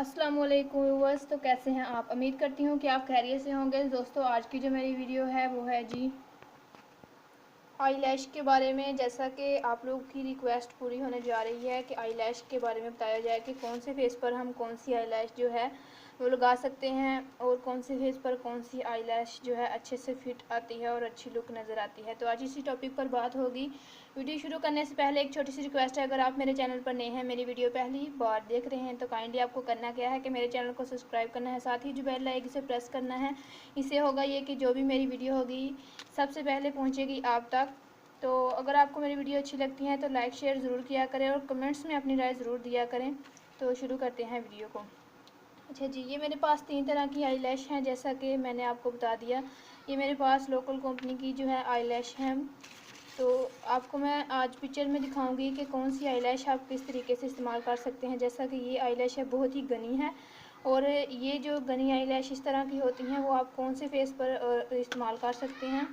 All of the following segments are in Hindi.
अस्सलाम वालेकुम व्यूअर्स। तो कैसे हैं आप? उम्मीद करती हूँ कि आप खैरियत से होंगे। दोस्तों, आज की जो मेरी वीडियो है वो है जी आई लैश के बारे में। जैसा कि आप लोगों की रिक्वेस्ट पूरी होने जा रही है कि आई लैश के बारे में बताया जाए कि कौन से फेस पर हम कौन सी आई लैश जो है वो लगा सकते हैं और कौन से फेस पर कौन सी आई लैश जो है अच्छे से फिट आती है और अच्छी लुक नज़र आती है। तो आज इसी टॉपिक पर बात होगी। वीडियो शुरू करने से पहले एक छोटी सी रिक्वेस्ट है, अगर आप मेरे चैनल पर नए हैं, मेरी वीडियो पहली बार देख रहे हैं, तो काइंडली आपको करना क्या है कि मेरे चैनल को सब्सक्राइब करना है, साथ ही जो बेल आएगी इसे प्रेस करना है। इससे होगा ये कि जो भी मेरी वीडियो होगी सबसे पहले पहुँचेगी आप तक। तो अगर आपको मेरी वीडियो अच्छी लगती है तो लाइक शेयर ज़रूर किया करें और कमेंट्स में अपनी राय ज़रूर दिया करें। तो शुरू करते हैं वीडियो को। अच्छा जी, ये मेरे पास 3 तरह की आई लैश हैं, जैसा कि मैंने आपको बता दिया। ये मेरे पास लोकल कंपनी की जो है आई लैश हैं। तो आपको मैं आज पिक्चर में दिखाऊंगी कि कौन सी आई लैश आप किस तरीके से इस्तेमाल कर सकते हैं। जैसा कि ये आई लैश है बहुत ही घनी है, और ये जो घनी आई लैश इस तरह की होती हैं वो आप कौन से फेस पर इस्तेमाल कर सकते हैं।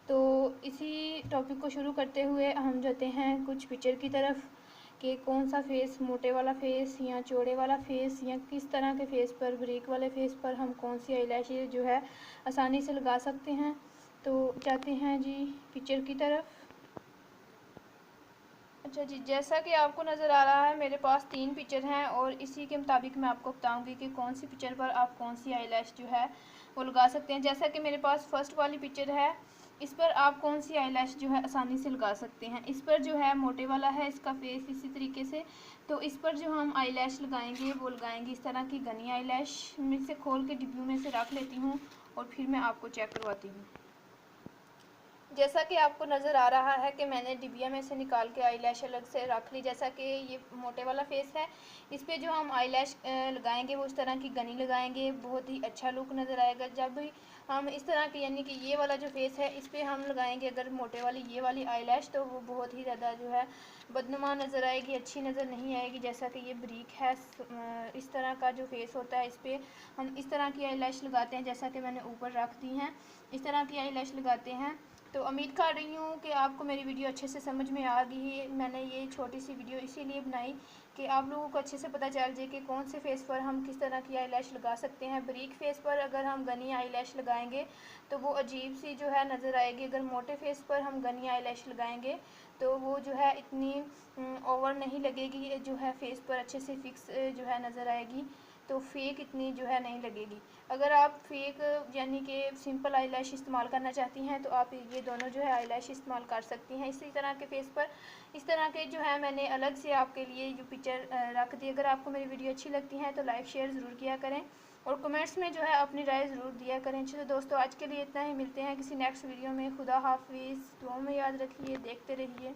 तो इसी टॉपिक को शुरू करते हुए हम जाते हैं कुछ पिक्चर की तरफ कि कौन सा फेस, मोटे वाला फेस या चौड़े वाला फेस, या किस तरह के फेस पर, ब्रेक वाले फेस पर हम कौन सी आई लैश जो है आसानी से लगा सकते हैं। तो जाते हैं जी पिक्चर की तरफ। अच्छा जी, जैसा कि आपको नज़र आ रहा है मेरे पास 3 पिक्चर हैं और इसी के मुताबिक मैं आपको बताऊंगी कि कौन सी पिक्चर पर आप कौन सी आई लैश जो है वो लगा सकते हैं। जैसा कि मेरे पास फर्स्ट वाली पिक्चर है, इस पर आप कौन सी आई लैश जो है आसानी से लगा सकते हैं। इस पर जो है मोटे वाला है इसका फेस इसी तरीके से। तो इस पर जो हम आई लैश लगाएंगे वो लगाएंगे इस तरह की घनी आई लैश। मैं इसे खोल के डिब्बू में से रख लेती हूँ और फिर मैं आपको चेक करवाती हूँ। जैसा कि आपको नज़र आ रहा है कि मैंने डिबिया में से निकाल के आई लैश अलग से रख ली। जैसा कि ये मोटे वाला फेस है, इस पे जो हम आई लैश लगाएंगे वो इस तरह की घनी लगाएंगे, बहुत ही अच्छा लुक नज़र आएगा। जब भी हम इस तरह की, यानी कि ये वाला जो फेस है इस पर हम लगाएंगे अगर मोटे वाली ये वाली आई लैश, तो वो बहुत ही ज़्यादा जो है बदनुमा नज़र आएगी, अच्छी नज़र नहीं आएगी। जैसा कि ये ब्रीक है, इस तरह का जो फेस होता है इस पर हम इस तरह की आई लैश लगाते हैं। जैसा कि मैंने ऊपर रख दी हैं, इस तरह की आई लैश लगाते हैं। तो उम्मीद कर रही हूँ कि आपको मेरी वीडियो अच्छे से समझ में आ गई है। मैंने ये छोटी सी वीडियो इसीलिए बनाई कि आप लोगों को अच्छे से पता चल जाए कि कौन से फेस पर हम किस तरह की आई लैश लगा सकते हैं। ब्रीक फेस पर अगर हम घनी आई लैश लगाएंगे तो वो अजीब सी जो है नज़र आएगी। अगर मोटे फेस पर हम घनी आई लैश लगाएंगे तो वो जो है इतनी ओवर नहीं लगेगी, जो है फेस पर अच्छे से फिक्स जो है नज़र आएगी, तो फेक इतनी जो है नहीं लगेगी। अगर आप फेक यानी कि सिंपल आई लैश इस्तेमाल करना चाहती हैं तो आप ये दोनों जो है आई लैश इस्तेमाल कर सकती हैं इसी तरह के फेस पर। इस तरह के जो है मैंने अलग से आपके लिए जो पिक्चर रख दी। अगर आपको मेरी वीडियो अच्छी लगती है तो लाइक शेयर ज़रूर किया करें और कमेंट्स में जो है अपनी राय ज़रूर दिया करें। चलो दोस्तों, आज के लिए इतना ही। मिलते हैं किसी नेक्स्ट वीडियो में। खुदा हाफिज़। दुआ में याद रखिए, देखते रहिए।